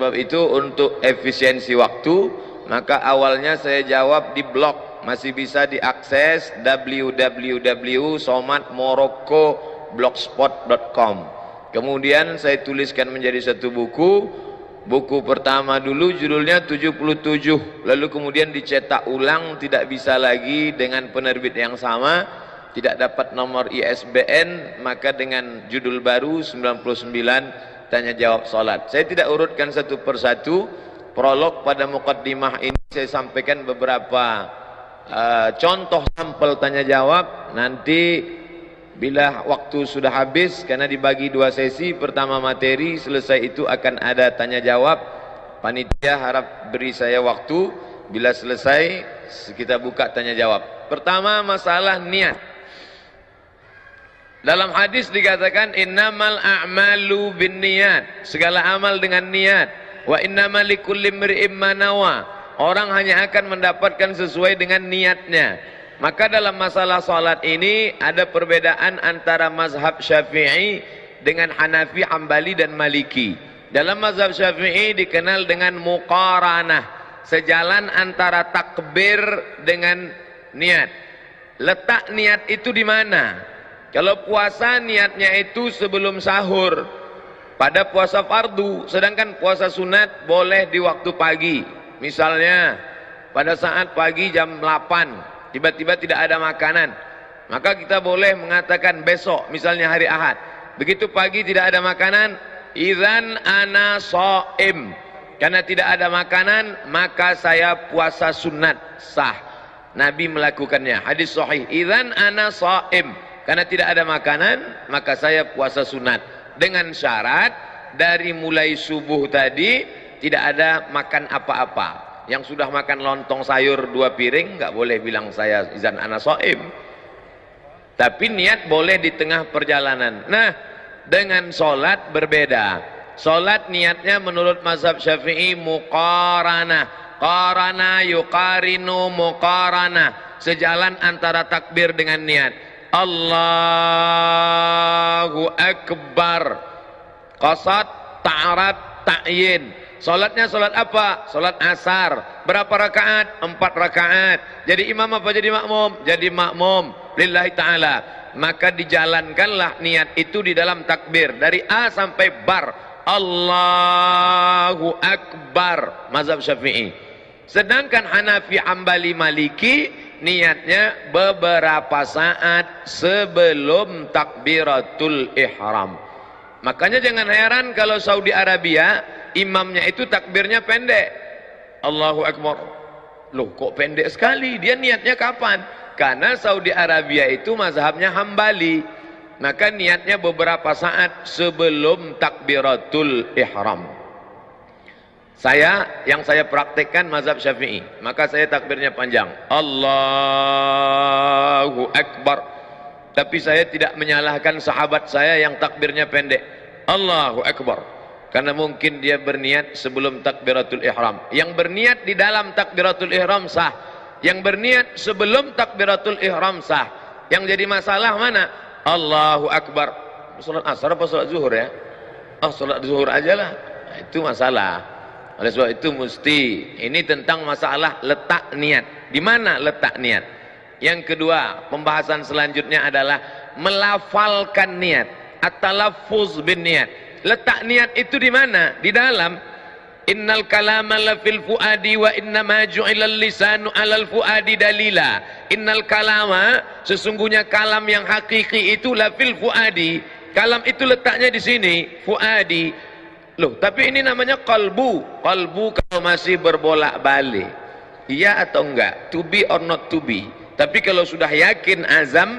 sebab itu untuk efisiensi waktu, maka awalnya saya jawab di blog, masih bisa diakses www.somatmorocco.blogspot.com. Kemudian saya tuliskan menjadi satu buku. Buku pertama dulu judulnya 77, lalu kemudian dicetak ulang, tidak bisa lagi dengan penerbit yang sama, tidak dapat nomor ISBN, maka dengan judul baru 99 tanya jawab salat. Saya tidak urutkan satu persatu. Prolog pada mukaddimah ini saya sampaikan beberapa contoh sampel tanya jawab. Nanti bila waktu sudah habis, karena dibagi dua sesi, pertama materi, selesai itu akan ada tanya jawab. Panitia harap beri saya waktu, bila selesai kita buka tanya jawab. Pertama, masalah niat. Dalam hadis dikatakan innamal a'malu binniyat, segala amal dengan niat. Wa innamal likulli imri'in ma nawa, orang hanya akan mendapatkan sesuai dengan niatnya. Maka dalam masalah salat ini ada perbedaan antara mazhab Syafi'i dengan Hanafi, Hambali dan Maliki. Dalam mazhab Syafi'i dikenal dengan muqaranah, sejalan antara takbir dengan niat. Letak niat itu di mana? Kalau puasa niatnya itu sebelum sahur pada puasa fardu, sedangkan puasa sunat boleh di waktu pagi. Misalnya pada saat pagi jam 8 tiba-tiba tidak ada makanan, maka kita boleh mengatakan besok, misalnya hari Ahad, begitu pagi tidak ada makanan, idzan ana shaim, karena tidak ada makanan maka saya puasa sunat sah. Nabi melakukannya, hadis sahih, idzan ana shaim, karena tidak ada makanan maka saya puasa sunat, dengan syarat dari mulai subuh tadi tidak ada makan apa-apa. Yang sudah makan lontong sayur 2 piring nggak boleh bilang saya izan ana shaim, tapi niat boleh di tengah perjalanan. Nah, dengan solat berbeda. Solat niatnya menurut mazhab Syafi'i muqaranah, qarana yuqarinu muqaranah, sejalan antara takbir dengan niat. Allahu Akbar, qasad, ta'arat, ta'yin. Salatnya salat apa? Salat asar. Berapa rakaat? 4 rakaat. Jadi imam apa jadi makmum? Jadi makmum lillahi ta'ala. Maka dijalankanlah niat itu di dalam takbir dari A sampai bar. Allahu Akbar, mazhab Syafi'i. Sedangkan Hanafi, Hambali, Maliki niatnya beberapa saat sebelum takbiratul ihram. Makanya jangan heran kalau Saudi Arabia imamnya itu takbirnya pendek, Allahu Akbar. Loh, kok pendek sekali? Dia niatnya kapan? Karena Saudi Arabia itu mazhabnya Hambali, maka niatnya beberapa saat sebelum takbiratul ihram. Yang saya praktekkan mazhab Syafi'i, maka saya takbirnya panjang, Allahu Akbar. Tapi saya tidak menyalahkan sahabat saya yang takbirnya pendek, Allahu Akbar, karena mungkin dia berniat sebelum takbiratul ihram. Yang berniat di dalam takbiratul ihram sah, yang berniat sebelum takbiratul ihram sah. Yang jadi masalah mana? Allahu Akbar. Salat asar apa salat zuhur ya? Salat zuhur aja lah. Nah, itu masalah. Oleh sebab itu mesti, ini tentang masalah letak niat. Di mana letak niat? Yang kedua, pembahasan selanjutnya adalah melafalkan niat, at-talaffuz bin niat. Letak niat itu di mana? Di dalam innal kalama la fil fuadi wa innama ju'ilal lisanu 'alal fuadi dalila. Innal kalama, sesungguhnya kalam yang hakiki itu la fil fuadi. Kalam itu letaknya di sini, fuadi. Loh, tapi ini namanya qalbu. Qalbu kalau masih berbolak-balik, iya atau enggak, to be or not to be. Tapi kalau sudah yakin azam,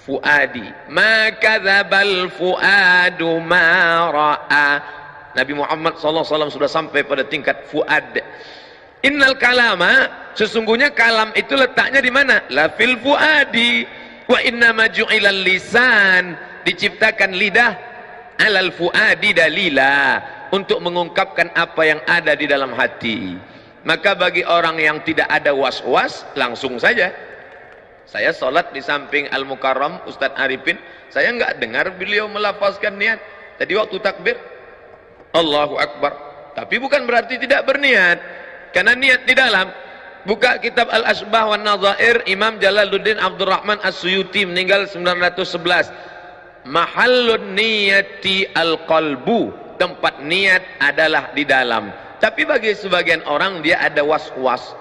fuadi. Ma kadzabal fuadu ma ra'a. Nabi Muhammad SAW sudah sampai pada tingkat fuad. Innal kalama, sesungguhnya kalam itu letaknya di mana? La fil fuadi. Wa inna ma ju'ilal lisan, diciptakan lidah, alal fuadi dalila, untuk mengungkapkan apa yang ada di dalam hati. Maka bagi orang yang tidak ada was-was, langsung saja. Saya sholat di samping Al-Mukarram Ustadz Arifin, saya nggak dengar beliau melafazkan niat. Tadi waktu takbir, Allahu Akbar, Tapi bukan berarti tidak berniat, karena niat di dalam. Buka kitab Al-Asbah wan Nadhair, Imam Jalaluddin Abdurrahman As-Suyuti meninggal 911. Mahallun niyati al-qalbu, tempat niat adalah di dalam. Tapi bagi sebagian orang dia ada was-was.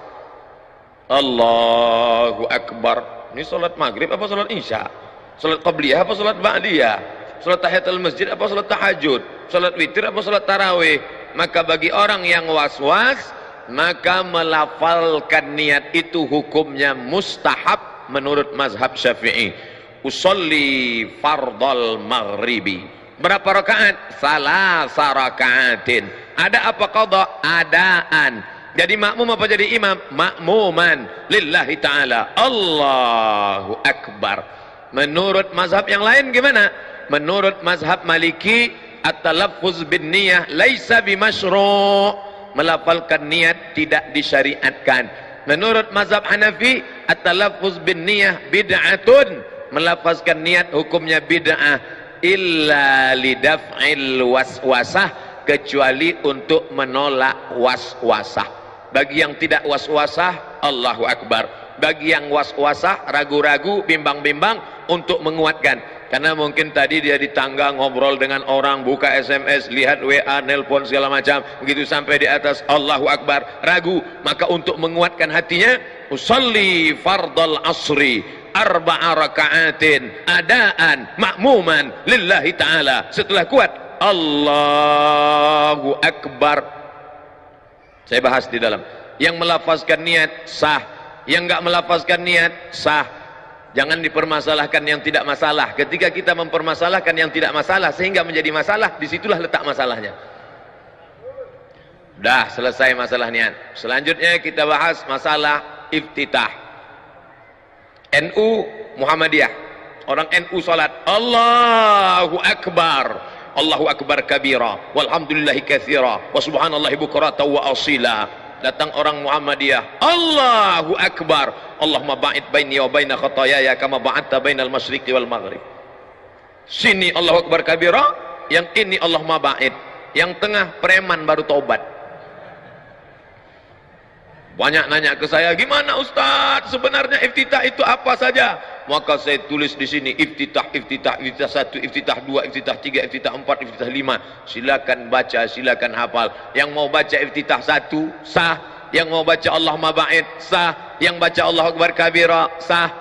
Allahu Akbar. Ini salat maghrib apa salat isya? Salat qabliyah apa salat ba'diyah? Salat tahiyatul masjid apa salat tahajud? Salat witir apa salat tarawih? Maka bagi orang yang was-was, maka melafalkan niat itu hukumnya mustahab menurut mazhab Syafi'i. Usolli fardal maghribi. Berapa rakaat? Salasa rakaatin. Ada apa qada? Adaan. Jadi makmum apa jadi imam? Makmuman lillahi ta'ala. Allahu Akbar. Menurut mazhab yang lain gimana? Menurut mazhab Maliki, at-talaffuz bin niyah laisa bimasyru'. Melafalkan niat tidak disyariatkan. Menurut mazhab Hanafi, at-talaffuz bin niyah bid'atun. Melafazkan niat hukumnya bid'ah, illa lidaf'il waswasah, kecuali untuk menolak waswasah. Bagi yang tidak waswasah, Allahu Akbar. Bagi yang waswasah, ragu-ragu, bimbang-bimbang, untuk menguatkan. Karena mungkin tadi dia di tangga ngobrol dengan orang, buka SMS, lihat WA, nelpon segala macam, begitu sampai di atas Allahu Akbar, ragu. Maka untuk menguatkan hatinya, usalli fardal asri arba'a raka'atin adaan makmuman lillahi ta'ala. Setelah kuat Allahu Akbar, saya bahas di dalam. Yang melafazkan niat sah, yang enggak melafazkan niat sah. Jangan dipermasalahkan yang tidak masalah. Ketika kita mempermasalahkan yang tidak masalah sehingga menjadi masalah, disitulah letak masalahnya. Dah selesai masalah niat. Selanjutnya kita bahas masalah iftitah. NU Muhammadiyah, orang NU salat Allahu Akbar, Allahu Akbar kabira, walhamdulillahi katsira, wa subhanallahi bukratan wa asila. Datang orang Muhammadiyah, Allahu Akbar, Allahumma ba'id baini wa baina khataayaya kama ba'adta bainal masyriqi wal maghrib. Sini Allahu Akbar kabira, yang ini Allahumma ba'id, yang tengah preman baru taubat. Banyak nanya ke saya, gimana Ustaz, sebenarnya iftitah itu apa saja? Maka saya tulis di sini, iftitah 1, iftitah 2, iftitah 3, iftitah 4, iftitah 5. Silakan baca, silakan hafal. Yang mau baca iftitah 1 sah, yang mau baca Allahumma ba'id sah, yang baca Allahu Akbar kabira sah.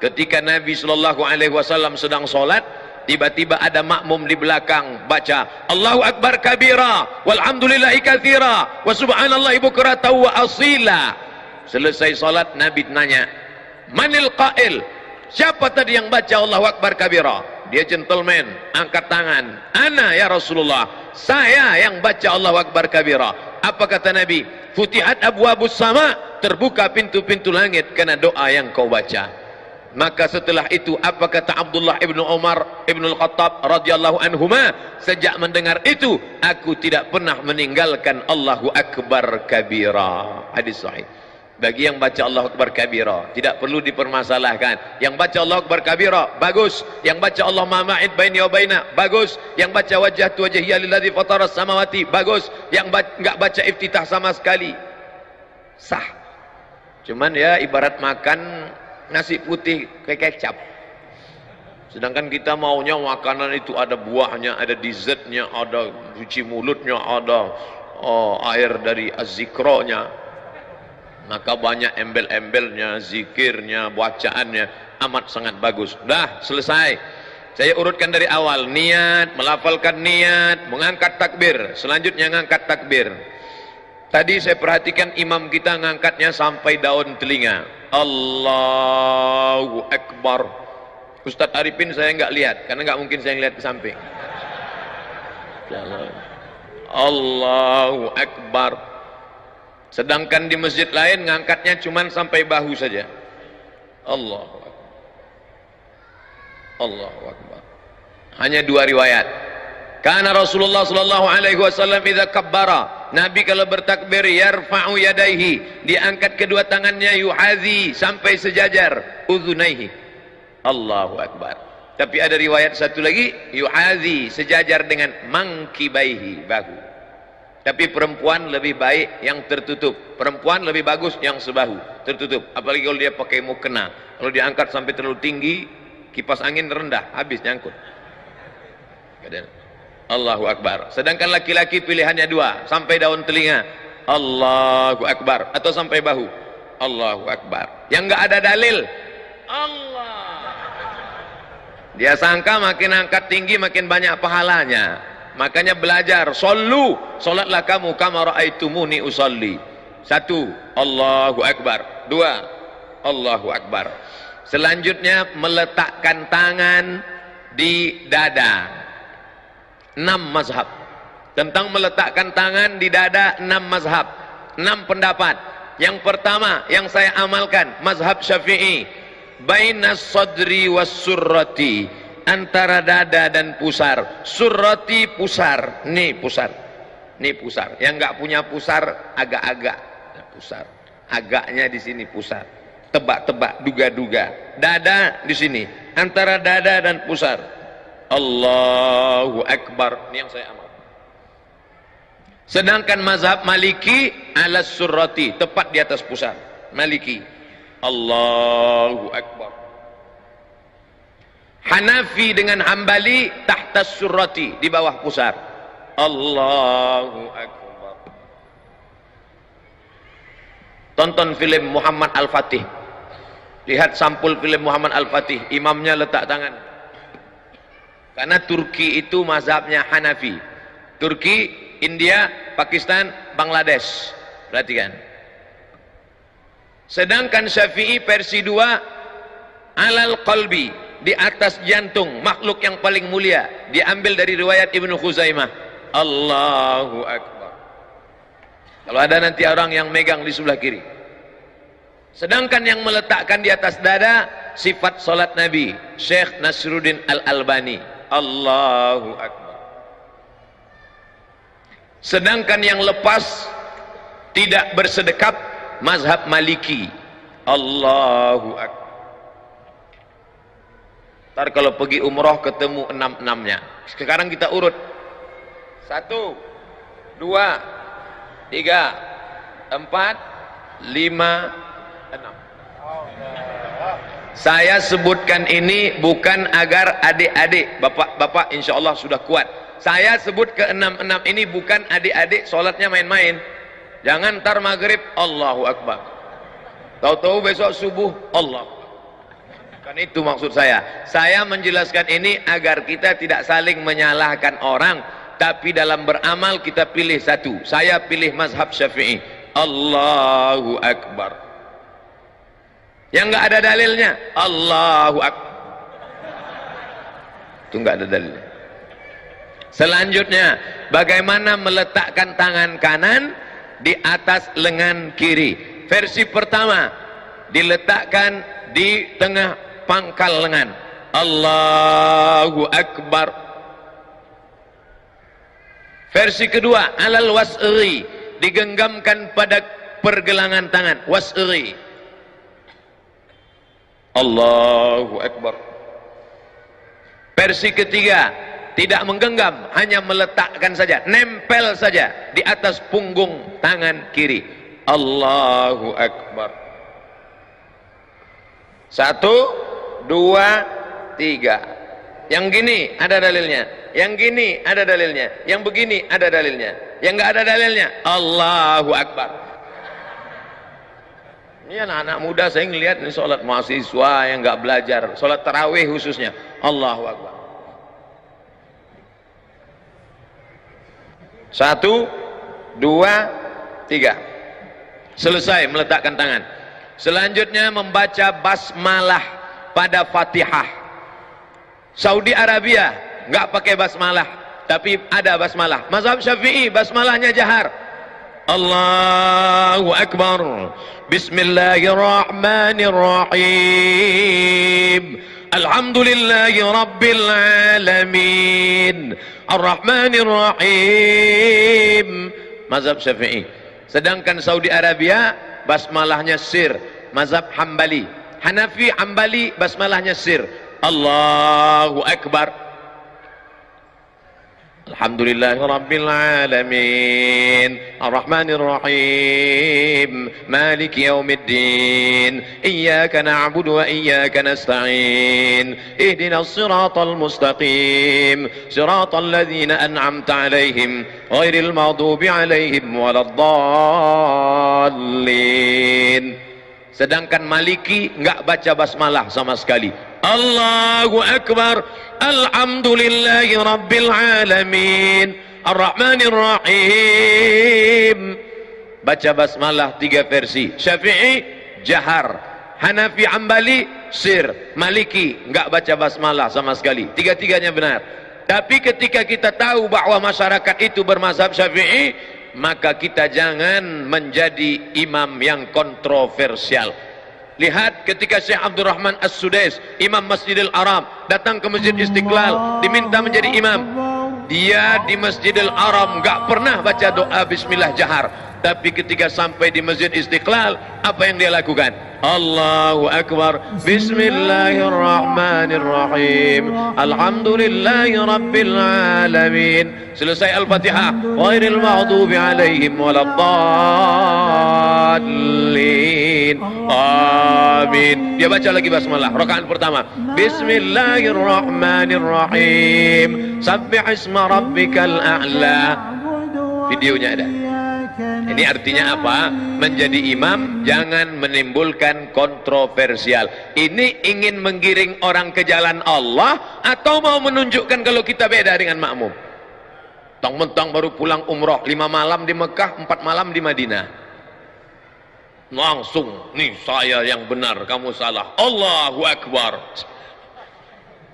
Ketika Nabi SAW sedang sholat, tiba-tiba ada makmum di belakang baca Allahu Akbar kabira, walhamdulillahi katsira, wa subhanallahi bukratan wa asila. Selesai salat, Nabi nanya, manil qail? Siapa tadi yang baca Allahu Akbar kabira? Dia gentleman, angkat tangan. Ana ya Rasulullah, saya yang baca Allahu Akbar kabira. Apa kata Nabi? Futihat abwabus sama, terbuka pintu-pintu langit karena doa yang kau baca. Maka setelah itu apa kata Abdullah ibnu Umar ibnu Al-Khattab radhiyallahu anhuma? Sejak mendengar itu, aku tidak pernah meninggalkan Allahu Akbar kabira. Hadis sahih. Bagi yang baca Allahu Akbar kabira, tidak perlu dipermasalahkan. Yang baca Allahu Akbar kabira, bagus. Yang baca Allahumma ma'id baini wa baina, bagus. Yang baca wajhatu wajhiya lilladzi fataras samawati, bagus. Yang enggak baca iftitah sama sekali, sah. Cuman ya ibarat makan nasi putih kayak kecap. Sedangkan kita maunya makanan itu ada buahnya, ada dessertnya, ada cuci mulutnya, ada air dari az-zikronya. Maka banyak embel-embelnya, zikirnya, bacaannya, amat sangat bagus. Dah selesai. Saya urutkan dari awal. Niat, melafalkan niat, mengangkat takbir. Selanjutnya ngangkat takbir. Tadi saya perhatikan imam kita ngangkatnya sampai daun telinga. Allahu Akbar. Ustadz Arifin saya enggak lihat, karena enggak mungkin saya ngelihat ke samping. Allahu Akbar. Sedangkan di masjid lain ngangkatnya cuman sampai bahu saja. Allahu Akbar. Allahu Akbar. Hanya dua riwayat. Karena Rasulullah sallallahu alaihi wasallam idza kabbara, Nabi kalau bertakbir yarfa'u yadaihi, diangkat kedua tangannya yuhazi sampai sejajar udhunaihi. Allahu Akbar. Tapi ada riwayat satu lagi yuhazi sejajar dengan mangkibaihi, bahu. Tapi perempuan lebih baik yang tertutup. Perempuan lebih bagus yang sebahu, tertutup. Apalagi kalau dia pakai mukena. Kalau diangkat sampai terlalu tinggi, kipas angin rendah, habis nyangkut. Allahu Akbar. Sedangkan laki-laki pilihannya dua, sampai daun telinga, Allahu Akbar, atau sampai bahu, Allahu Akbar. Yang enggak ada dalil, Allah. Dia sangka makin angkat tinggi makin banyak pahalanya. Makanya belajar, sallu, salatlah kamu kama raaitumuni usalli. Satu, Allahu Akbar. Dua, Allahu Akbar. Selanjutnya meletakkan tangan di dada. 6 mazhab tentang meletakkan tangan di dada, 6 mazhab, 6 pendapat. Yang pertama yang saya amalkan, mazhab Syafi'i, bainas sadri was surrati, antara dada dan pusar. Surrati pusar, nih pusar, nih pusar. Yang enggak punya pusar agak-agak pusar, agaknya di sini pusar, tebak-tebak, duga-duga. Dada di sini, antara dada dan pusar. Allahu Akbar. Ini yang saya amal. Sedangkan mazhab Maliki alas surrati, tepat di atas pusar. Maliki, Allahu Akbar. Hanafi dengan Hambali tahtas surrati, di bawah pusar. Allahu Akbar. Tonton film Muhammad Al-Fatih. Lihat sampul film Muhammad Al-Fatih, imamnya letak tangan. Karena Turki itu mazhabnya Hanafi. Turki, India, Pakistan, Bangladesh. Perhatikan. Sedangkan Syafi'i versi 2, alal qalbi, di atas jantung, makhluk yang paling mulia. Diambil dari riwayat Ibnu Khuzaimah. Allahu Akbar. Kalau ada nanti orang yang megang di sebelah kiri. Sedangkan yang meletakkan di atas dada, sifat salat Nabi, Syekh Nasruddin Al-Albani. Allahu Akbar. Sedangkan yang lepas tidak bersedekap, mazhab Maliki. Allahu Akbar. Ntar kalau pergi umroh ketemu 6-6-nya. Sekarang kita urut 1, 2, 3, 4, 5, 6. Saya sebutkan ini bukan agar adik-adik, bapak-bapak insya Allah sudah kuat. Saya sebut ke 6-6 ini bukan adik-adik sholatnya main-main. Jangan ntar maghrib Allahu Akbar, tahu-tahu besok subuh Allah. Kan itu maksud saya. Saya menjelaskan ini agar kita tidak saling menyalahkan orang, tapi dalam beramal kita pilih satu. Saya pilih mazhab Syafi'i. Allahu Akbar. Yang enggak ada dalilnya, Allahu Akbar. Itu enggak ada dalilnya. Selanjutnya, bagaimana meletakkan tangan kanan di atas lengan kiri. Versi pertama, diletakkan di tengah pangkal lengan. Allahu Akbar. Versi kedua, alal wasri, digenggamkan pada pergelangan tangan. Wasri. Allahu Akbar. Versi ketiga, tidak menggenggam, hanya meletakkan saja, nempel saja di atas punggung tangan kiri. Allahu Akbar. 1, 2, 3. Yang gini ada dalilnya, yang gini ada dalilnya, yang begini ada dalilnya, yang enggak ada dalilnya, Allahu Akbar. Ini anak-anak muda saya ngelihat ini sholat mahasiswa yang nggak belajar, sholat tarawih khususnya. Allahu Akbar. 1, 2, 3. Selesai meletakkan tangan. Selanjutnya membaca basmalah pada Fatihah. Saudi Arabia nggak pakai basmalah, tapi ada basmalah. Mazhab Syafi'i basmalahnya jahar. Allahu Akbar. Bismillahirrahmanirrahim. Alhamdulillahi Rabbil Alamin. Ar-Rahmanir Rahim. Mazhab Syafi'i. Sedangkan Saudi Arabia basmalahnya sir. Mazhab Hambali. Hanafi Hambali basmalahnya sir. Allahu Akbar. Alhamdulillahi Rabbil Alamin Ar-Rahmanir Rahim Maliki Yawmiddin Iyyaka na'budu wa iyyaka nasta'in Ihdinas siratal mustaqim Siratal ladzina an'amta alaihim Ghairil maghdubi alaihim waladdallin. Sedangkan Maliki enggak baca basmalah sama sekali. Allahu Akbar. Alhamdulillahi Rabbil Alamin Ar-Rahmanir Rahim. Baca basmalah 3 versi. Syafi'i jahar, Hanafi Hambali sir, Maliki enggak baca basmalah sama sekali. Tiga-tiganya benar. Tapi ketika kita tahu bahwa masyarakat itu bermazhab Syafi'i, maka kita jangan menjadi imam yang kontroversial. Lihat ketika Syekh Abdurrahman As-Sudais, Imam Masjidil Haram, datang ke Masjid Istiqlal, diminta menjadi imam. Dia di Masjidil Haram enggak pernah baca doa bismillah jahar. Tapi ketika sampai di Masjid Istiqlal, apa yang dia lakukan? Allahu Akbar. Bismillahirrahmanirrahim. Alhamdulillahi Rabbil Alamin. Selesai Al-Fatihah. Ghairil maghdubi alaihim waladdallin. Amin. Dia baca lagi basmalah. Rakaat pertama. Bismillahirrahmanirrahim. Sabbih isma rabbikal a'la. Videonya ada. Ini artinya apa? Menjadi imam jangan menimbulkan kontroversial. Ini ingin menggiring orang ke jalan Allah atau mau menunjukkan kalau kita beda dengan makmum? Mentang-mentang baru pulang umroh 5 malam di Mekah, 4 malam di Madinah. Langsung, nih saya yang benar, kamu salah. Allahu Akbar.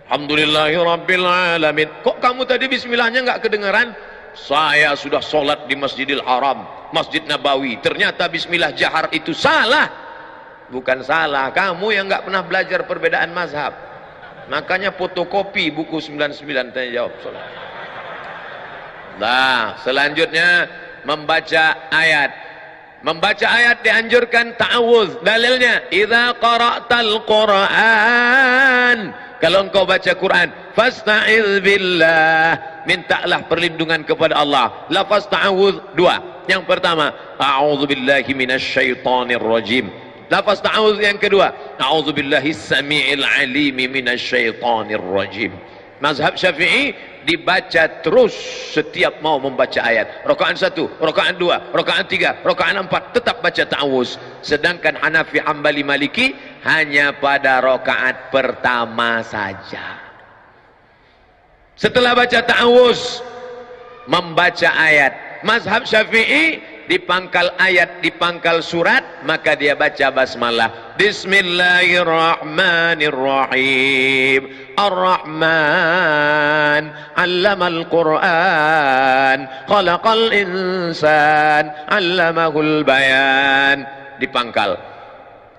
Alhamdulillahi Rabbil Alamin. Kok kamu tadi bismillahnya nggak kedengaran? Saya sudah sholat di Masjidil Haram, Masjid Nabawi. Ternyata bismillah jahar itu salah. Bukan salah, kamu yang nggak pernah belajar perbedaan mazhab. Makanya fotokopi buku 99 tanya jawab sholat. Nah, selanjutnya membaca ayat. Membaca ayat dianjurkan ta'awudz. Dalilnya, idza qara'tal Qur'an, kalau engkau baca Quran, fasta'iz billah, mintalah perlindungan kepada Allah. Lafaz ta'awudz 2. Yang pertama, a'udzu billahi minasyaitonir rajim. Lafaz ta'awudz yang kedua, a'udzu billahi samiil alim minasyaitonir rajim. Mazhab Syafi'i dibaca terus setiap mau membaca ayat. Rakaat 1, rakaat 2, rakaat 3, rakaat 4 tetap baca ta'awuz. Sedangkan Hanafi, Hambali, Maliki hanya pada rakaat pertama saja. Setelah baca ta'awuz membaca ayat. Mazhab Syafi'i di pangkal ayat, di pangkal surat, maka dia baca basmalah. Bismillahirrahmanirrahim. Ar-Rahman 'allamal Qur'an, khalaqal insan, 'allamahul bayan. Di pangkal.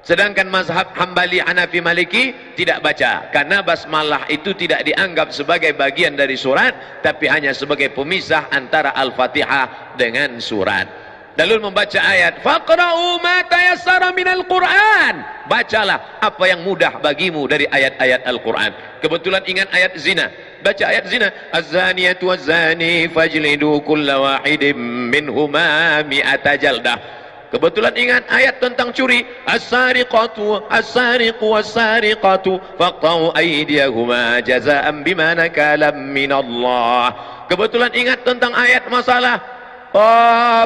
Sedangkan mazhab Hambali, Hanafi, Maliki tidak baca, karena basmalah itu tidak dianggap sebagai bagian dari surat, tapi hanya sebagai pemisah antara Al-Fatihah dengan surat. Lalu membaca ayat, faqra'u ma tayassara minal Qur'an. Bacalah apa yang mudah bagimu dari ayat-ayat Al-Quran. Kebetulan ingat ayat zina, baca ayat zina. Az-zaniyatu waz-zani fajlidu kulla wahidin minhuma mi'ata jaldah. Kebetulan ingat ayat tentang curi. As-sariqatu as-sariqu was-sariqatu faqta'u aydiyahuma jazaa'an bima nakalam minallah. Kebetulan ingat tentang ayat masalah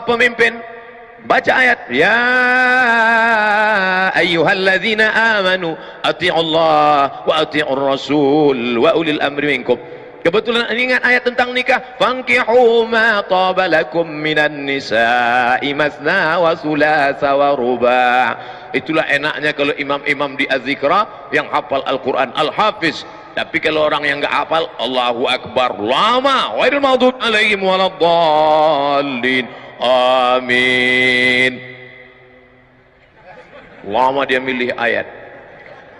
pemimpin, baca ayat, ya ayyuhalladzina amanu ati'ullah wa ati'ur rasul wa ulil amri minkum. Kebetulan ingat ayat tentang nikah, fankihu ma taba lakum minan nisa'i masna wa thulatha wa ruba'. Itulah enaknya kalau imam-imam di Az-Zikra yang hafal Al-Quran, Al-Hafiz. Tapi kalau orang yang enggak hafal, Allahu Akbar lama, ghairil maghdubi alaihim waladdallin. Amin. Lama dia milih ayat.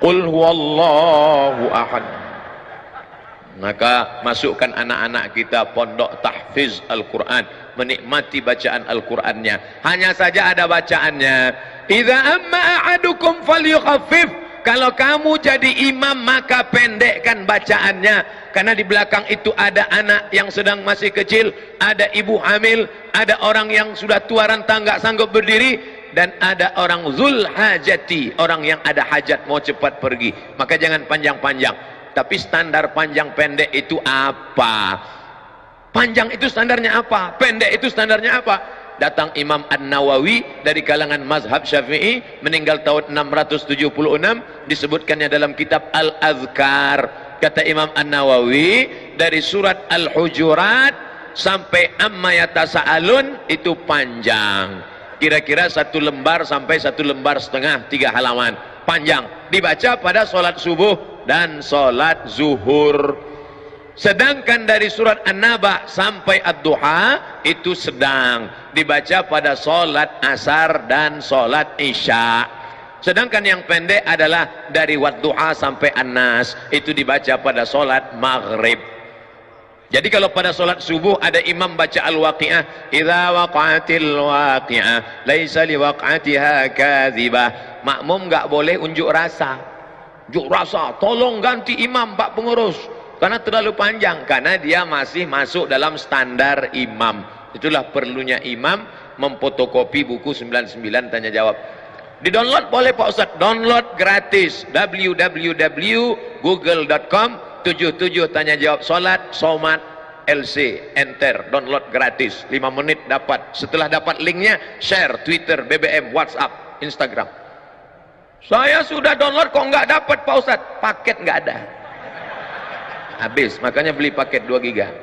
Qul huwallahu ahad. Maka masukkan anak-anak kita pondok tahfiz Al-Quran, menikmati bacaan Al-Qurannya. Hanya saja ada bacaannya, idza amma ahadukum falyukhaffif. Kalau kamu jadi imam maka pendekkan bacaannya, karena di belakang itu ada anak yang sedang masih kecil, ada ibu hamil, ada orang yang sudah tua renta nggak sanggup berdiri, dan ada orang zul hajati, orang yang ada hajat mau cepat pergi. Maka jangan panjang-panjang. Tapi standar panjang pendek itu apa? Panjang itu standarnya apa? Pendek itu standarnya apa? Datang Imam An-Nawawi dari kalangan mazhab Syafi'i, meninggal tahun 676, disebutkannya dalam kitab Al-Azkar. Kata Imam An-Nawawi, dari surat Al-Hujurat sampai Amma Yatasa'alun itu panjang, kira-kira 1 lembar sampai 1 lembar setengah, 3 halaman, panjang, dibaca pada sholat subuh dan sholat zuhur. Sedangkan dari surat An-Naba sampai Ad-Duha itu sedang, dibaca pada sholat asar dan sholat isya. Sedangkan yang pendek adalah dari Wad-Duha sampai An-Nas, itu dibaca pada sholat maghrib. Jadi kalau pada sholat subuh ada imam baca Al-Waqi'ah, idza waqa'atil waqi'ah laisa liwaq'atiha kadzibah. Makmum nggak boleh unjuk rasa. Unjuk rasa, tolong ganti imam Pak Pengurus, karena terlalu panjang, karena dia masih masuk dalam standar imam. Itulah perlunya imam memfotokopi buku 99 tanya jawab. Di download boleh Pak Ustaz, download gratis, www.google.com 77 tanya jawab salat somat LC, enter, download gratis, 5 menit dapat. Setelah dapat linknya, share Twitter, BBM, WhatsApp, Instagram. Saya sudah download kok nggak dapat Pak Ustaz, paket nggak ada, habis, makanya beli paket 2 giga.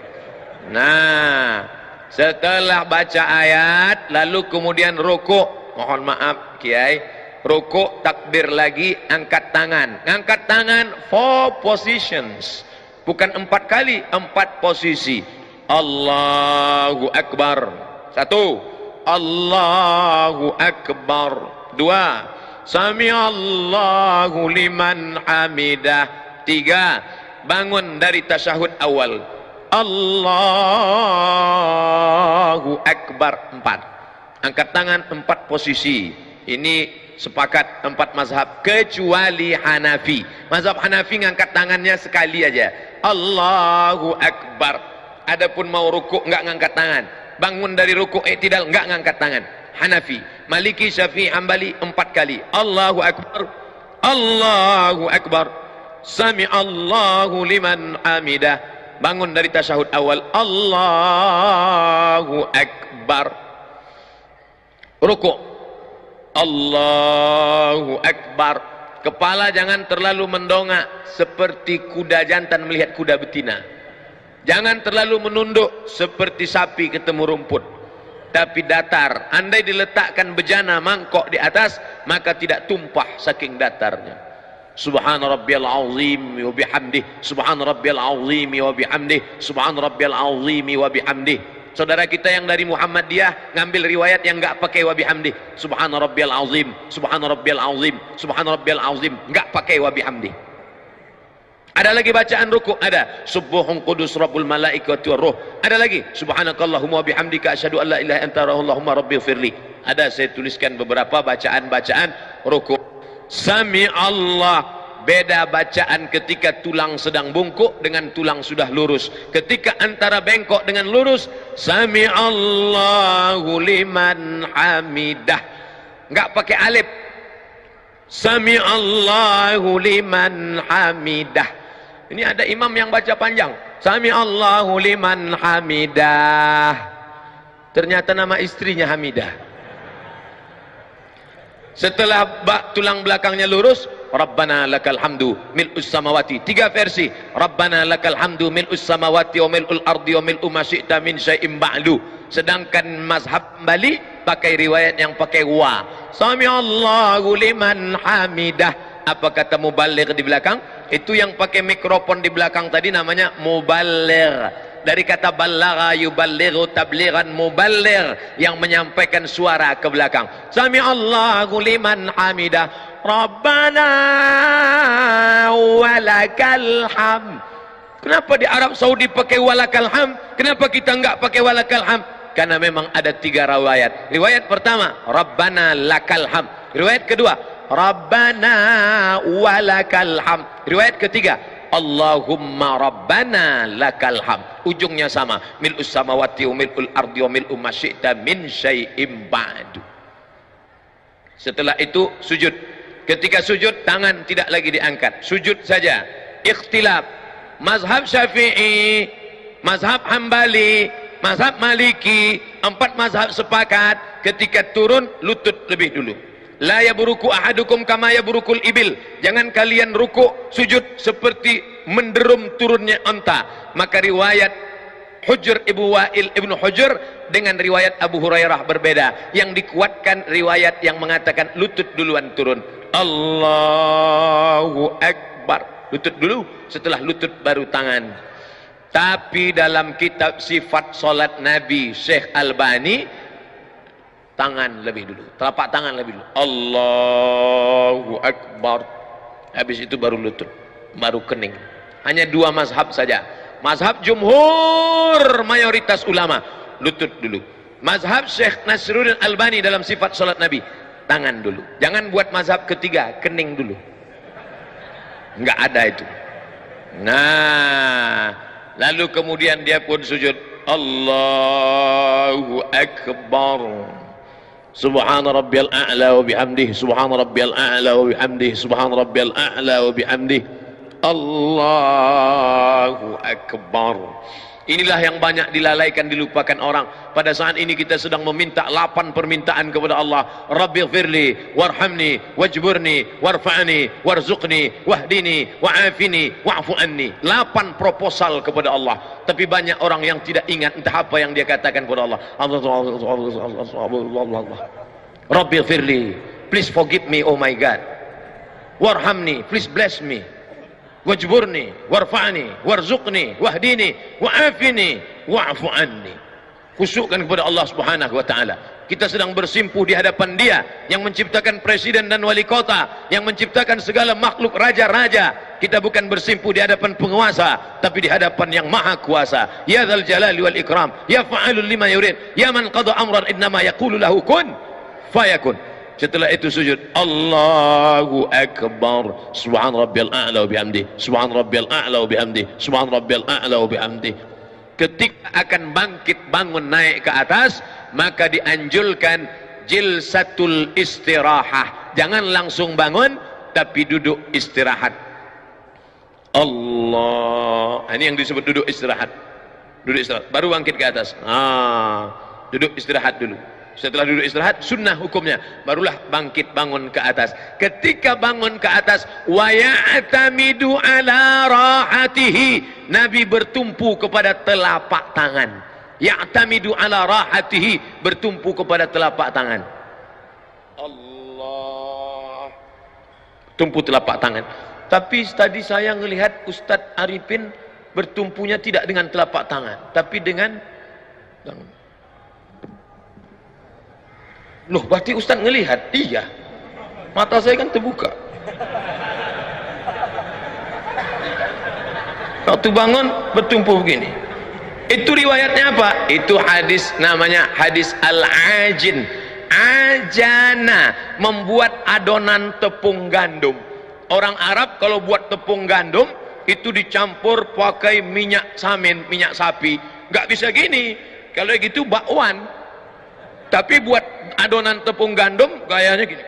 Nah, setelah baca ayat lalu kemudian rukuk, mohon maaf Kiai, rukuk, takbir lagi, angkat tangan. Angkat tangan 4 positions, bukan 4 kali, 4 posisi. Allahu Akbar, 1, Allahu Akbar, 2, Sami Allahu liman hamidah, 3, bangun dari tasyahud awal, Allahu Akbar, 4, angkat tangan 4 posisi. Ini sepakat 4 mazhab kecuali Hanafi. Mazhab Hanafi ngangkat tangannya sekali aja, Allahu Akbar. Adapun mau rukuk enggak ngangkat tangan, bangun dari rukuk i'tidal enggak ngangkat tangan. Hanafi, Maliki, Syafi'i, Hambali 4 kali, Allahu Akbar, Allahu Akbar, Sami Allahu liman hamidah, bangun dari tasyahud awal, Allahu Akbar, rukuk, Allahu Akbar. Kepala jangan terlalu mendongak seperti kuda jantan melihat kuda betina, jangan terlalu menunduk seperti sapi ketemu rumput, tapi datar. Andai diletakkan bejana mangkok di atas, maka tidak tumpah saking datarnya. Subhana rabbiyal azim wa bihamdih, subhana rabbiyal azim wa bihamdih, subhana rabbiyal azim wa bihamdih. Saudara kita yang dari Muhammadiyah ngambil riwayat yang enggak pakai wa bihamdih, subhana rabbiyal azim, subhana rabbiyal azim, subhana rabbiyal azim, enggak pakai wa bihamdih. Ada lagi bacaan rukuk, ada subuhun qudus rabbul malaikati war ruh. Ada lagi subhanakallahumma wa bihamdika asyhadu an la ilaha illa anta allahumma rabbighfirli. Ada, saya tuliskan beberapa bacaan-bacaan rukuk. Sami Allah, beda bacaan ketika tulang sedang bungkuk dengan tulang sudah lurus. Ketika antara bengkok dengan lurus, Sami Allahu liman hamidah, enggak pakai alif. Sami Allahu liman hamidah. Ini ada imam yang baca panjang, Sami Allahu liman hamidah, ternyata nama istrinya Hamidah. Setelah tulang belakangnya lurus, Rabbana lakal hamdu mil'us samawati, 3 versi, Rabbana lakal hamdu mil'us samawati wa mil'ul ardi wa mil'u ma syi'ta min syai'im ba'du. Sedangkan mazhab Bali pakai riwayat yang pakai wa, Sami Allahu liman hamidah. Apa kata mubaligh di belakang? Itu yang pakai mikrofon di belakang tadi namanya mubaligh. Dari kata balagha yuballighu tablighan, mubaligh yang menyampaikan suara ke belakang. Sami Allahu liman hamidah, Rabbana walakal hamd. Kenapa di Arab Saudi pakai walakal hamd? Kenapa kita enggak pakai walakal hamd? Karena memang ada 3 riwayat. Riwayat pertama, Rabbana lakal hamd. Riwayat kedua, Rabbana walakal hamd. Riwayat ketiga, Allahumma Rabbana lakal hamd. Ujungnya sama, mil'us samawati wa mil'ul ardi wa mil'u ma syi'ta min syai'im ba'du. Setelah itu sujud. Ketika sujud, tangan tidak lagi diangkat, sujud saja. Ikhtilaf, mazhab Syafi'i, mazhab Hambali, mazhab Maliki, 4 mazhab sepakat ketika turun lutut lebih dulu. La yaburuku ahadukum kama yaburukul ibil. Jangan kalian ruku sujud seperti menderum turunnya onta. Maka riwayat Hujr Ibnu Wa'il Ibnu Hujr dengan riwayat Abu Hurairah berbeda. Yang dikuatkan riwayat yang mengatakan lutut duluan turun. Allahu Akbar. Lutut dulu, setelah lutut baru tangan. Tapi dalam kitab sifat salat Nabi Syekh Albani, tangan lebih dulu, telapak tangan lebih dulu. Allahu Akbar. Habis itu baru lutut, baru kening. Hanya 2 mazhab saja. Mazhab jumhur mayoritas ulama, lutut dulu. Mazhab Syekh Nasruddin Albani dalam sifat salat Nabi, tangan dulu. Jangan buat mazhab ketiga, kening dulu. Enggak ada itu. Nah, lalu kemudian dia pun sujud. Allahu Akbar. Subhana rabbiyal a'la wa bihamdihi, subhana rabbiyal a'la wa bihamdihi, subhana rabbiyal a'la wa bihamdihi. Allahu Akbar. Inilah yang banyak dilalaikan, dilupakan orang. Pada saat ini kita sedang meminta 8 permintaan kepada Allah. Rabbighfirli warhamni wajburni warfa'ni warzuqni wahdini wa'afini wa'fu anni. 8 proposal kepada Allah. Tapi banyak orang yang tidak ingat entah apa yang dia katakan kepada Allah. Rabbighfirli, please forgive me, oh my God. Warhamni, please bless me. Wajburni warfa'ni warzuqni wahdini wa'afini wa'fu anni. Khusyukkan kepada Allah Subhanahu wa taala. Kita sedang bersimpuh di hadapan Dia yang menciptakan presiden dan wali kota, yang menciptakan segala makhluk, raja-raja. Kita bukan bersimpuh di hadapan penguasa, tapi di hadapan yang maha kuasa. Ya dzal jalali wal ikram, ya fa'alul lima yurid, ya man qada amran innama yaqulu lahu kun fayakun. Setelah itu sujud. Allahu Akbar. Subhan rabbiyal a'la wa bihamdi, subhan rabbiyal a'la wa bihamdi, subhan rabbiyal a'la wa bihamdi. Ketika akan bangkit bangun naik ke atas, maka dianjurkan jilsatul istirahah. Jangan langsung bangun, tapi duduk istirahat. Allah, ini yang disebut duduk istirahat. Duduk istirahat, baru bangkit ke atas. Duduk istirahat dulu. Setelah duduk istirahat, sunnah hukumnya, barulah bangkit bangun ke atas. Ketika bangun ke atas, wa ya'tamidu ala rahatihi, Nabi bertumpu kepada telapak tangan. Ya'tamidu ala rahatihi, bertumpu kepada telapak tangan. Allah, tumpu telapak tangan. Tapi tadi saya melihat Ustadz Arifin bertumpunya tidak dengan telapak tangan, tapi dengan loh, berarti Ustaz ngelihat? Iya, mata saya kan terbuka. Waktu bangun bertumpu begini. Itu riwayatnya apa? Itu hadis, namanya hadis al-ajin. Ajana, membuat adonan tepung gandum. Orang Arab kalau buat tepung gandum itu dicampur pakai minyak samin, minyak sapi. Nggak bisa gini. Kalau gitu bakwan. Tapi buat adonan tepung gandum gayanya gini.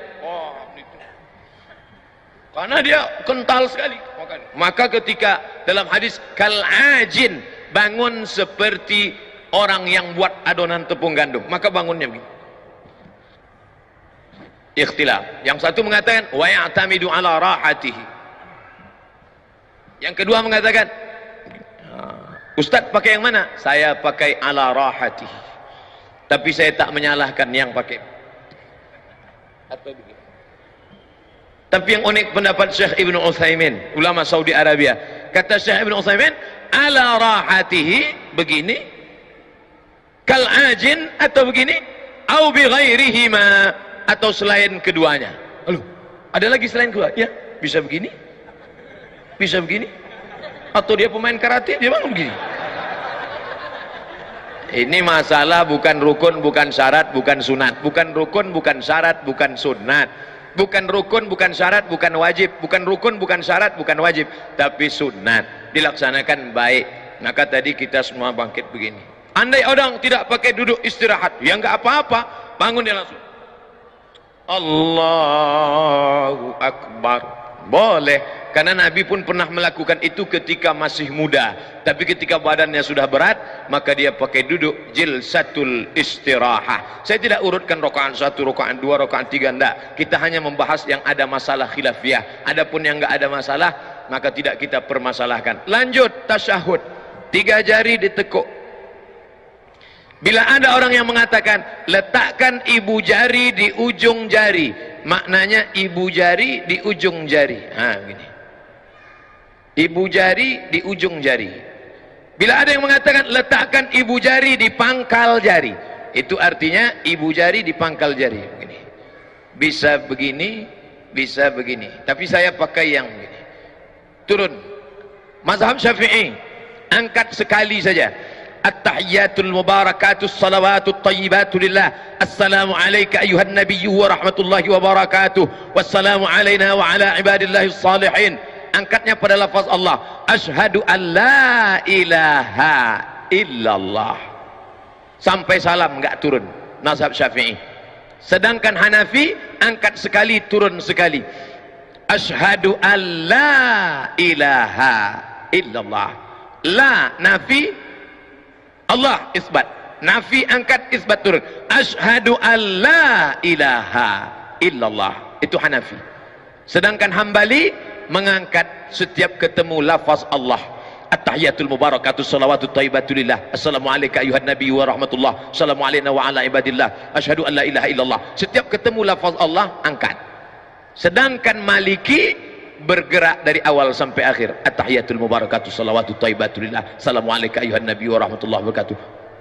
Gitu. Karena dia kental sekali. Maka ketika dalam hadis kalajin, bangun seperti orang yang buat adonan tepung gandum, maka bangunnya begini. Ikhtilaf. Yang satu mengatakan wa ya'tamidu ala rahatihi. Yang kedua mengatakan, Ustaz pakai yang mana? Saya pakai ala rahatihi. Tapi saya tak menyalahkan yang pakai. Atau begini. Tapi yang unik pendapat Syekh Ibnu Utsaimin, ulama Saudi Arabia. Kata Syekh Ibnu Utsaimin, ala rahatihi, begini, kal ajin, atau begini, au bi ghairihima, atau selain keduanya. Lalu, ada lagi selain kedua? Ya, bisa begini. Bisa begini. Atau dia pemain karate, dia bangun begini. Ini masalah bukan rukun, bukan syarat, bukan sunat. Bukan rukun, bukan syarat, bukan sunat. bukan rukun, bukan syarat, bukan wajib, bukan rukun, bukan syarat, bukan wajib, tapi sunat, dilaksanakan baik. Maka tadi kita semua bangkit begini. Andai orang tidak pakai duduk istirahat, ya enggak apa-apa, bangun dia langsung Allahu Akbar, boleh, karena Nabi pun pernah melakukan itu ketika masih muda. Tapi ketika badannya sudah berat, maka dia pakai duduk jilsatul istirahah. Saya tidak urutkan rakaat 1, rakaat 2, rakaat 3, enggak. Kita hanya membahas yang ada masalah khilafiyah. Adapun yang enggak ada masalah, maka tidak kita permasalahkan. Lanjut tasyahud, 3 jari ditekuk. Bila ada orang yang mengatakan letakkan ibu jari di ujung jari, maknanya ibu jari di ujung jari. Begini. Ibu jari di ujung jari. Bila ada yang mengatakan letakkan ibu jari di pangkal jari, itu artinya ibu jari di pangkal jari. Begini. Bisa begini, bisa begini. Tapi saya pakai yang begini. Turun. Mazhab Syafi'i, angkat sekali saja. At-tahiyyatul mubarakatus salawatut tayyibatu lillah. Assalamu alayka ayuhan nabiyyu wa rahmatullahi wa barakatuh. Wassalamu alayna wa ala ibadillahis salihin. Angkatnya pada lafaz Allah. Asyhadu an la ilaha illallah. Sampai salam enggak turun. Mazhab Syafi'i. Sedangkan Hanafi angkat sekali, turun sekali. Asyhadu an la ilaha illallah. La nafi, Allah isbat, nafi angkat, isbat turun. Asyhadu an la ilaha illallah, itu Hanafi. Sedangkan Hambali mengangkat setiap ketemu lafaz Allah. At-tahiyatul mubarakatus salawatut thayyibatu lillah. Assalamu alayka ayuhan nabiyyu wa rahmatullah. Assalamu alayna wa ala ibadillah. Asyhadu an la ilaha illallah. Setiap ketemu lafaz Allah angkat. Sedangkan Maliki bergerak dari awal sampai akhir. At-tahiyatul mubarakatuh salawatut thayyibatu lillah. Assalamu alayka ayuhan nabiyyu wa rahmatullahi wa barakatuh.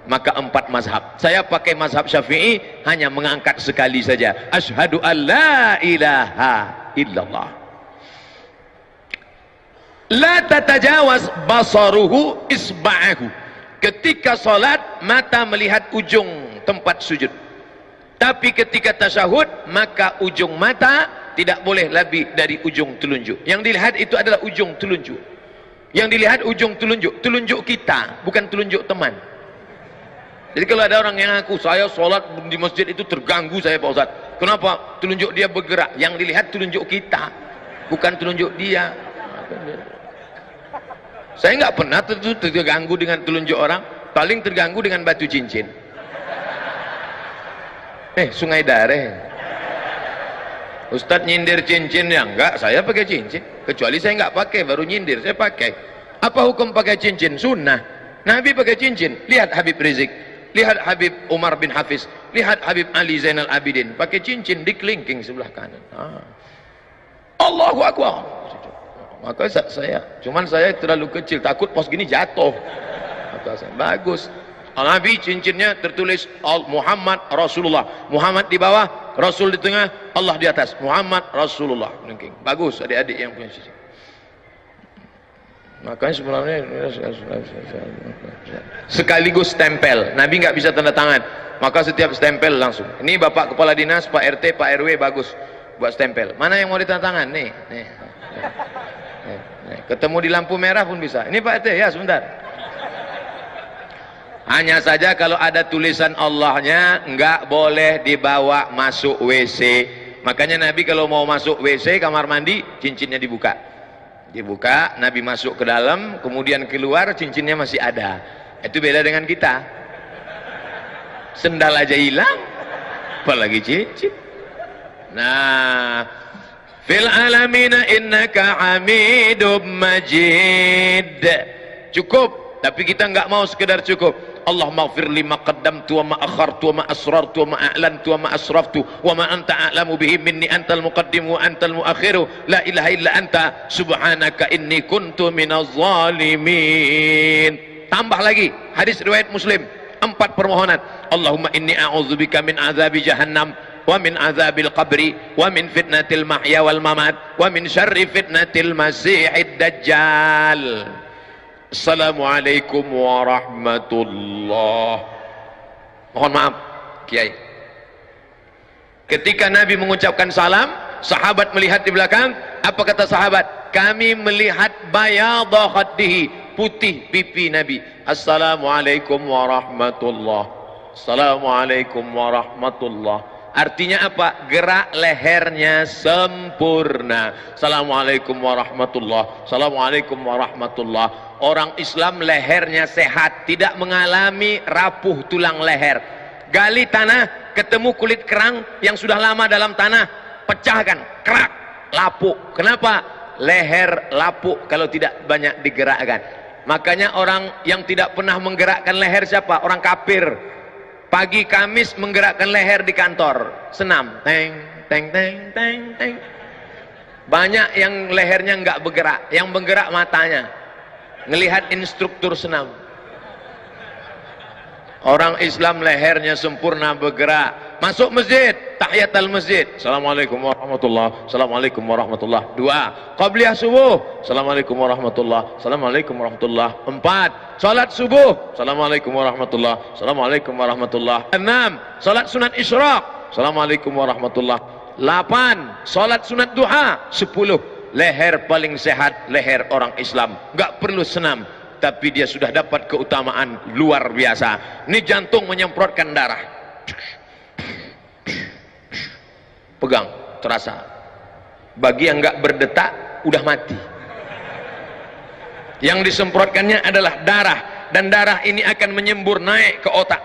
Maka 4 mazhab. Saya pakai mazhab Syafi'i, hanya mengangkat sekali saja. Asyhadu an la ilaha illallah. La tatajawaz basaruhu isba'ahu. Ketika salat mata melihat ujung tempat sujud. Tapi ketika tasyahud maka ujung mata tidak boleh lebih dari ujung telunjuk. Yang dilihat itu adalah ujung telunjuk. Yang dilihat ujung telunjuk, telunjuk kita, bukan telunjuk teman. Jadi kalau ada orang yang ngaku saya sholat di masjid itu terganggu saya Pak Ustaz. Kenapa? Telunjuk dia bergerak. Yang dilihat telunjuk kita, bukan telunjuk dia. Saya nggak pernah terganggu dengan telunjuk orang. Paling terganggu dengan batu cincin. Sungai Dareh. Ustadz nyindir cincinnya, enggak, saya pakai cincin. Kecuali saya enggak pakai, baru nyindir, saya pakai. Apa hukum pakai cincin? Sunnah. Nabi pakai cincin. Lihat Habib Rizik, lihat Habib Umar bin Hafiz, lihat Habib Ali Zainal Abidin, pakai cincin di kelingking sebelah kanan. Allahu Akbar. Maka cuman saya terlalu kecil, takut pos gini jatuh. Maka saya, bagus. Nabi cincinnya tertulis Muhammad Rasulullah. Muhammad di bawah, Rasul di tengah, Allah di atas. Muhammad Rasulullah. Bagus adik-adik yang punya cincin. Makanya sebenarnya sekaligus stempel. Nabi nggak bisa tanda tangan. Maka setiap stempel langsung. Ini Bapak Kepala Dinas, Pak RT, Pak RW bagus buat stempel. Mana yang mau ditanda tangan? Nih. Ketemu di lampu merah pun bisa. Ini Pak RT ya, sebentar. Hanya saja kalau ada tulisan Allahnya nggak boleh dibawa masuk WC. Makanya Nabi kalau mau masuk WC, kamar mandi, cincinnya dibuka. Dibuka, Nabi masuk ke dalam, kemudian keluar, cincinnya masih ada. Itu beda dengan kita. Sendal aja hilang, apalagi cincin. Nah, fil alamina innaka hamidum majid. Cukup, tapi kita nggak mau sekedar cukup. Allahumma ighfir li ma qaddamtu wa ma akhartu wa ma asrartu wa ma a'lantu wa ma asraftu wa ma anta a'lamu bihi minni antal muqaddimu wa antal muakhiru la ilaha illa anta subhanaka inni kuntu minaz zalimin. Tambah lagi hadis riwayat Muslim, 4 permohonan. Allahumma inni a'udzubika min azabi jahannam wa min azabil qabri wa min fitnatil mahya wal mamat wa min syarri fitnatil masiihid dajjal. Assalamualaikum warahmatullah. Mohon maaf Kiai, ketika Nabi mengucapkan salam, Sahabat melihat di belakang, apa kata sahabat? Kami melihat bayadha khaddihi, putih pipi Nabi. Assalamualaikum warahmatullah. Assalamualaikum warahmatullah. Artinya apa? Gerak lehernya sempurna. Assalamualaikum warahmatullah. Assalamualaikum warahmatullah. Orang Islam lehernya sehat, tidak mengalami rapuh tulang leher. Gali tanah, ketemu kulit kerang yang sudah lama dalam tanah, pecahkan, kerak, lapuk. Kenapa? Leher lapuk kalau tidak banyak digerakkan. Makanya orang yang tidak pernah menggerakkan leher siapa? Orang kafir. Pagi Kamis menggerakkan leher di kantor, senam, teng teng teng teng teng. Banyak yang lehernya nggak bergerak, yang bergerak matanya, ngelihat instruktur senam. Orang Islam lehernya sempurna bergerak. Masuk masjid, tahiyatul masjid. Assalamualaikum warahmatullah. Assalamualaikum warahmatullah. 2. Qabliyah subuh. Assalamualaikum warahmatullah. Assalamualaikum warahmatullah. 4. Salat subuh. Assalamualaikum warahmatullah. Assalamualaikum warahmatullah. 6. Salat sunat isyraq. Assalamualaikum warahmatullah. 8. Salat sunat duha. 10. Leher paling sehat leher orang Islam. Enggak perlu senam, tapi dia sudah dapat keutamaan luar biasa. Ini jantung menyemprotkan darah, pegang, terasa. Bagi yang nggak berdetak udah mati. Yang disemprotkannya adalah darah, dan darah ini akan menyembur naik ke otak.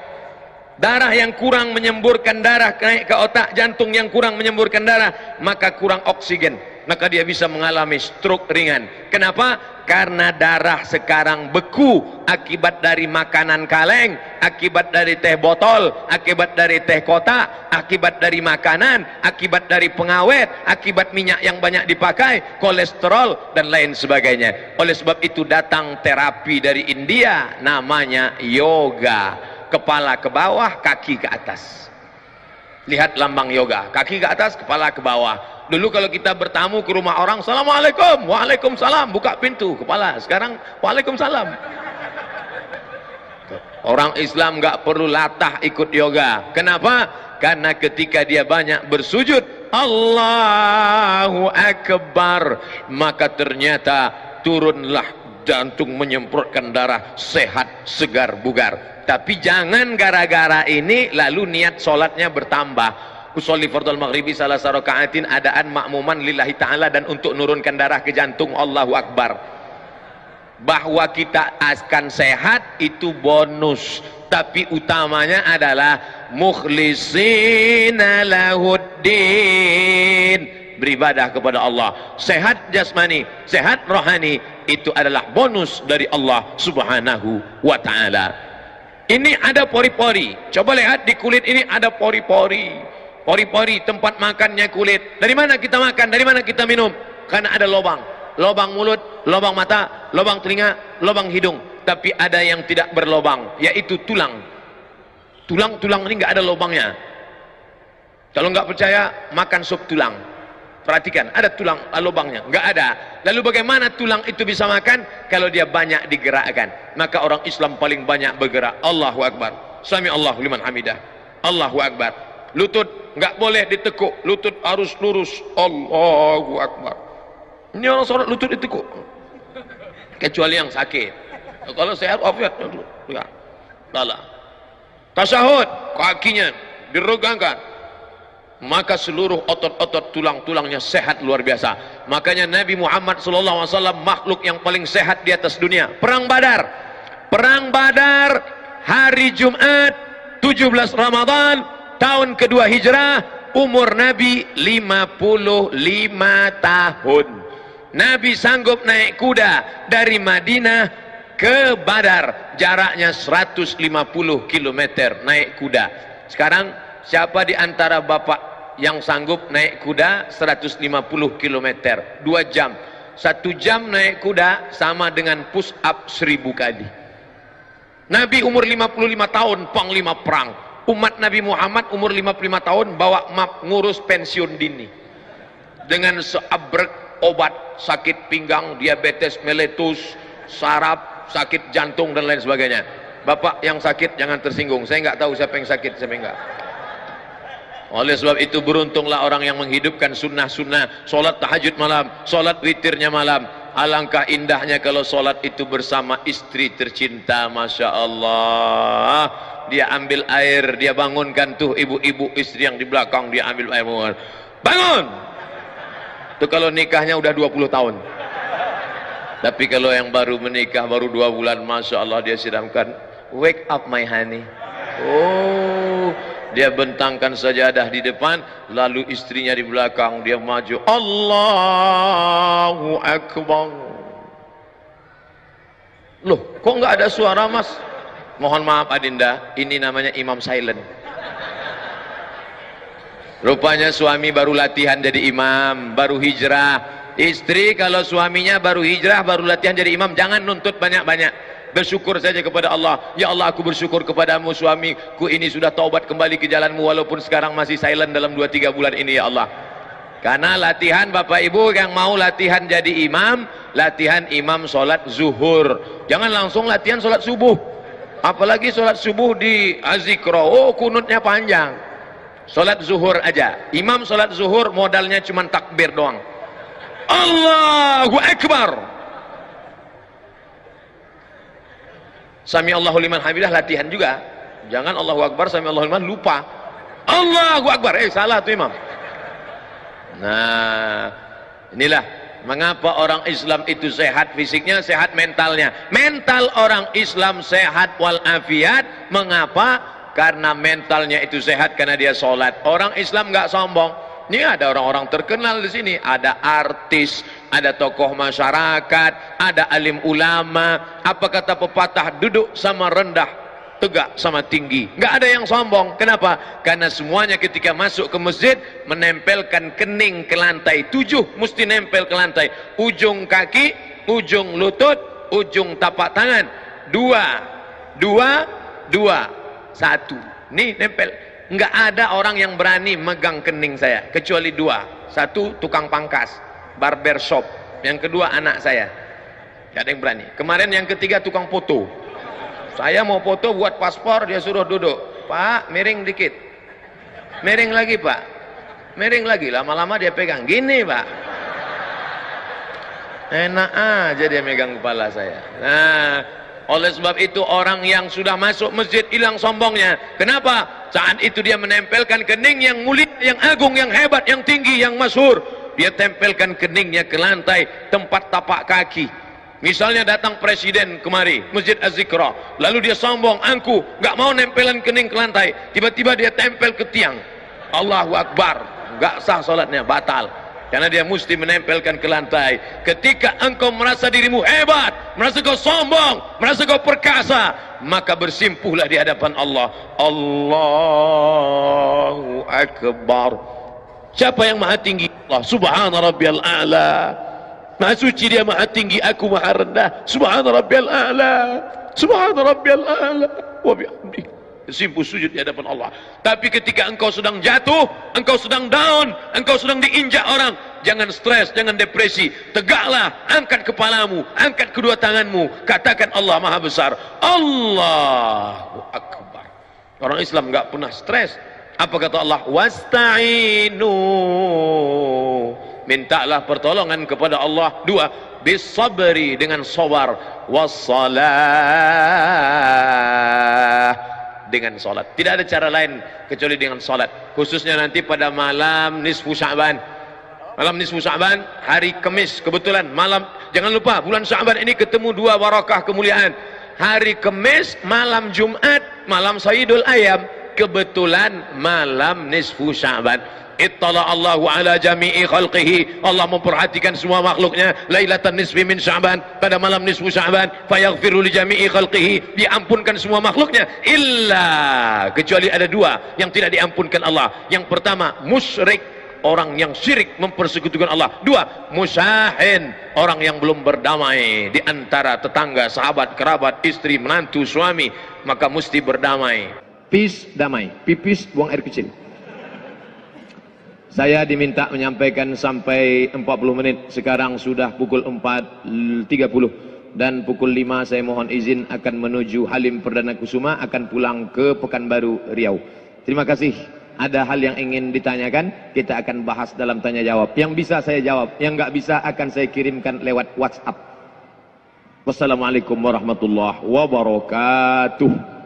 Darah yang kurang menyemburkan darah naik ke otak, jantung yang kurang menyemburkan darah, maka kurang oksigen, maka dia bisa mengalami stroke ringan. Kenapa? Karena darah sekarang beku akibat dari makanan kaleng, akibat dari teh botol, akibat dari teh kotak, akibat dari makanan, akibat dari pengawet, akibat minyak yang banyak dipakai, kolesterol dan lain sebagainya. Oleh sebab itu datang terapi dari India, namanya yoga. Kepala ke bawah, kaki ke atas. Lihat lambang yoga, kaki ke atas, kepala ke bawah. Dulu kalau kita bertamu ke rumah orang, Assalamualaikum, Waalaikumsalam, buka pintu, kepala. Sekarang Waalaikumsalam. Orang Islam nggak perlu latah ikut yoga. Kenapa? Karena ketika dia banyak bersujud, Allahu Akbar, maka ternyata turunlah jantung menyemprotkan darah, sehat, segar, bugar. Tapi jangan gara-gara ini lalu niat sholatnya bertambah. Usolli fardhal maghribi salasa raka'atin adaan makmuman lillahi ta'ala, dan untuk nurunkan darah ke jantung, Allahu Akbar. Bahwa kita akan sehat itu bonus, tapi utamanya adalah mukhlisina lahuddin, beribadah kepada Allah. Sehat jasmani, sehat rohani, itu adalah bonus dari Allah subhanahu wa ta'ala. Ini ada pori-pori. Coba lihat di kulit ini ada pori-pori. Pori-pori tempat makannya kulit. Dari mana kita makan? Dari mana kita minum? Karena ada lubang. Lubang mulut, lubang mata, lubang telinga, lubang hidung. Tapi ada yang tidak berlubang, yaitu tulang. Tulang ini nggak ada lubangnya. Kalau nggak percaya, makan sup tulang. Perhatikan, ada tulang lubangnya? Nggak ada. Lalu bagaimana tulang itu bisa makan? Kalau dia banyak digerakkan. Maka orang Islam paling banyak bergerak. Allahu Akbar. Sami Allahu liman hamidah. Allahu Akbar. Lutut nggak boleh ditekuk, lutut harus lurus. Allahu Akbar. Ini orang sholat lutut ditekuk, kecuali yang sakit. Kalau sehat, afiat, ya, lala. Tasyahud, kakinya diregangkan, maka seluruh otot-otot tulang-tulangnya sehat luar biasa. Makanya Nabi Muhammad SAW makhluk yang paling sehat di atas dunia. Perang Badar, hari Jumat 17 Ramadan tahun kedua Hijrah, umur Nabi 55 tahun. Nabi sanggup naik kuda dari Madinah ke Badar, jaraknya 150 km naik kuda. Sekarang siapa di antara bapak yang sanggup naik kuda 150 km 2 jam? 1 jam naik kuda sama dengan push up 1000 kali. Nabi umur 55 tahun panglima perang. Umat Nabi Muhammad umur 55 tahun bawa map ngurus pensiun dini dengan seabrek obat sakit pinggang, diabetes meletus, saraf, sakit jantung dan lain sebagainya. Bapak yang sakit jangan tersinggung, saya nggak tahu siapa yang sakit, siapa yang enggak. Oleh sebab itu beruntunglah orang yang menghidupkan sunnah-sunnah, solat tahajud malam, solat witirnya malam. Alangkah indahnya kalau solat itu bersama istri tercinta. Masya Allah, dia ambil air, dia bangunkan tuh ibu-ibu istri yang di belakang, dia ambil air, bangun. Itu kalau nikahnya udah 20 tahun. Tapi kalau yang baru menikah baru 2 bulan, Masya Allah, dia siramkan, wake up my honey. Oh, dia bentangkan sajadah di depan, lalu istrinya di belakang, dia maju, Allahu Akbar. Loh, kok nggak ada suara, Mas? Mohon maaf Adinda, ini namanya imam silent. Rupanya suami baru latihan jadi imam, baru hijrah. Istri kalau suaminya baru hijrah, baru latihan jadi imam, jangan nuntut banyak-banyak. Bersyukur saja kepada Allah. Ya Allah, aku bersyukur kepadamu, suamiku ini sudah taubat kembali ke jalanmu, walaupun sekarang masih silent dalam 2-3 bulan ini, ya Allah. Karena latihan Bapak Ibu yang mau latihan jadi imam, latihan imam sholat zuhur. Jangan langsung latihan sholat subuh. Apalagi sholat subuh di azikro, oh kunutnya panjang. Sholat zuhur aja. Imam sholat zuhur modalnya cuma takbir doang. Allahu Akbar. Sami Allahu liman hamidah latihan juga. Jangan Allahu Akbar, Sami Allahu liman lupa. Allahu Akbar, salah tuh imam. Nah, inilah mengapa orang Islam itu sehat fisiknya, sehat mentalnya. Mental orang Islam sehat walafiat. Mengapa? Karena mentalnya itu sehat, karena dia sholat. Orang Islam nggak sombong. Ini ada orang-orang terkenal di sini, ada artis, ada tokoh masyarakat, ada alim ulama. Apa kata pepatah, duduk sama rendah, tegak sama tinggi. Nggak ada yang sombong. Kenapa? Karena semuanya ketika masuk ke masjid menempelkan kening ke lantai. 7 mesti nempel ke lantai. Ujung kaki, ujung lutut, ujung tapak tangan. 2, 1. Nih nempel. Nggak ada orang yang berani megang kening saya kecuali 2. 1 tukang pangkas, barber shop. Yang kedua anak saya. Nggak ada yang berani. Kemarin yang ketiga tukang foto. Saya mau foto buat paspor, dia suruh duduk. Pak, miring dikit. Miring lagi, Pak. Miring lagi. Lama-lama dia pegang. Gini, Pak. Enak aja dia megang kepala saya. Nah, oleh sebab itu orang yang sudah masuk masjid hilang sombongnya. Kenapa? Saat itu dia menempelkan kening yang mulia, yang agung, yang hebat, yang tinggi, yang masyhur. Dia tempelkan keningnya ke lantai tempat tapak kaki. Misalnya datang presiden kemari, Masjid Az-Zikra, lalu dia sombong, angku, gak mau nempelan kening ke lantai. Tiba-tiba dia tempel ke tiang. Allahu Akbar. Gak sah salatnya, batal. Karena dia mesti menempelkan ke lantai. Ketika engkau merasa dirimu hebat, merasa kau sombong, merasa kau perkasa, maka bersimpuhlah di hadapan Allah. Allahu Akbar. Siapa yang maha tinggi? Allah. Subhana rabbiyal a'la. Maha suci dia, maha tinggi, aku maha rendah. Subhana rabbiyal a'la. Subhana rabbiyal a'la. Wa bihamdihi. Simpuh sujud di hadapan Allah. Tapi ketika engkau sedang jatuh, engkau sedang down, engkau sedang diinjak orang, jangan stres, jangan depresi. Tegaklah, angkat kepalamu, angkat kedua tanganmu, katakan Allah Maha Besar. Allahu Akbar. Orang Islam enggak pernah stres. Apa kata Allah? Wasta'inu. Mintalah pertolongan kepada Allah. 2, bisabri, dengan sabar, wassalah, dengan sholat. Tidak ada cara lain kecuali dengan sholat. Khususnya nanti pada malam nisfu Sya'ban. Malam nisfu Sya'ban, hari Kamis, kebetulan malam, jangan lupa bulan Sya'ban ini ketemu 2 barakah kemuliaan. Hari Kamis, malam Jumat, malam Sayyidul Ayam, kebetulan malam nisfu Sya'ban. Ittala Allahu ala jami'i khalqihi. Allah memperhatikan semua makhluknya. Lailatan nisfi min Sya'ban, pada malam nisfu Sya'ban, fayaghfiru li jami'i khalqihi, diampunkan semua makhluknya, illa, kecuali ada 2 yang tidak diampunkan Allah. Yang pertama, musyrik, orang yang syirik mempersekutukan Allah. 2, musyahin, orang yang belum berdamai di antara tetangga, sahabat, kerabat, istri, menantu, suami, maka mesti berdamai. Peace, damai. Pipis, buang air kecil. Saya diminta menyampaikan sampai 40 menit. Sekarang sudah pukul 4.30 dan pukul 5 saya mohon izin akan menuju Halim Perdana Kusuma, akan pulang ke Pekanbaru, Riau. Terima kasih Ada hal yang ingin ditanyakan, kita akan bahas dalam tanya jawab. Yang bisa saya jawab, yang nggak bisa akan saya kirimkan lewat WhatsApp. Wassalamualaikum warahmatullahi wabarakatuh.